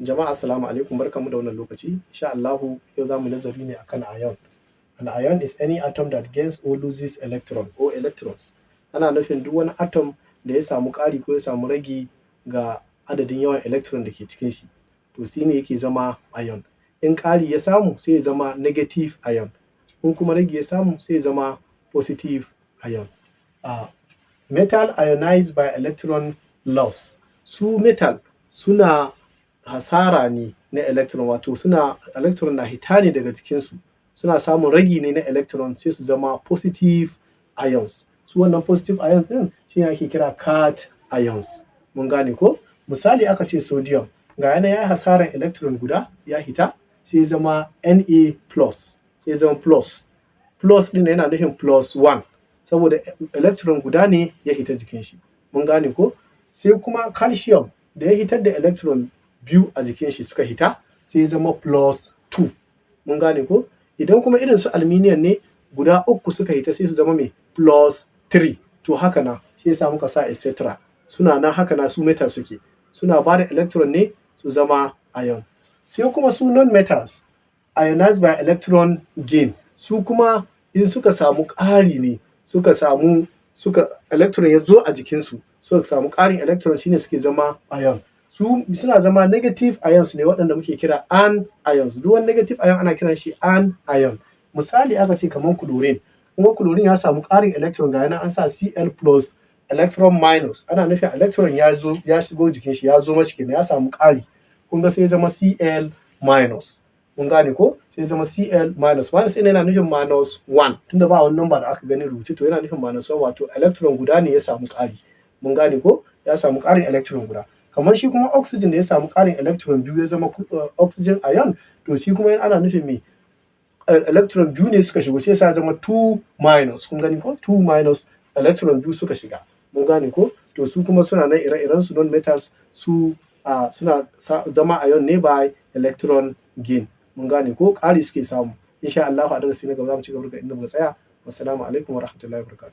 Jama'a assalamu alaikum, barkanmu da wannan lokaci. Insha Allahu yau za mu nazari ne akan ion. An ion is any atom that gains or loses electron or electrons. Ana nufin duk wani atom da ya samu ƙari ko ya samu ragi ga adadin yawan electron da ke cikin shi, to shi ne yake zama ion. In ƙari ya samu sai ya zama negative ion, in kuma ragi ya samu sai ya zama positive ion. Metal ionized by electron loss. Su metal suna hasara ne na electron, wato electron na hita ne daga jikinsu, suna samun ragi ne na electron sai su zama positive ions. Su wannan positive ions ɗin shi ne ake kira cation ions. Mun gane ko? Misali aka ce sodium, ga yana ya yi hasaran electron guda ya hita sai ya zama Na plus, sai ya zama plus. Plus ɗin yana nufin plus 1 saboda electron guda ne ya hita jikin shi. Mun gane ko? Sai kuma calcium da ya hitar da electron biyu a jikin shi suka hita sai ya zama plus 2. Mun gane ko? Idan kuma irin su aluminium ne guda uku suka hita sai su zama mai plus 3. To haka na shi yasa muka sa etc. Suna nan haka na su metal suke. Suna ba da electron ne su zama ion. Sai kuma su non-metals ionized by electron gain. Su kuma in suka samu ƙari ne, electron ya zo a jikinsu, suka samu ƙarin electron shine suke zama ion. Suna zama negative ions ne waɗanda muke kira anions. Duk wani negative ion ana kiran shi anion. Misali aka ce kamar chlorine, kuma chlorine ya samu ƙarin electron ga yana an sa Cl plus electron minus, ana nufin electron ya shigo jikin shi, ya zo mashi kenan, ya samu ƙari. Kun ga sai ya zama Cl minus. Mun gane ko? Sai ya zama Cl minus. Minus ɗin yana nufin minus 1, tunda ba wani number da aka gani rubuce, to yana nufin minus 1, wato electron guda ne ya samu ƙari. Mun gane ko? Ya samu ƙarin electron guda. Kamar shi kuma oxygen da ya samu ƙarin electron biyu ya zama oxygen ion, to shi kuma ana nufin me? Electron biyu ne suka shigo, sai ya zama 2 minus. Kun gani ko? 2 minus, electron biyu suka shiga. Mun gane ko? To su kuma suna nan ire-iren su non-metals, su suna zama ion ne by electron gain. Mun gane ko? Ƙari suke samu. Insha Allahu a darasi na gaba za mu ci gaba daga inda muka tsaya. Wassalamu alaikum warahmatullahi wabarakatuh.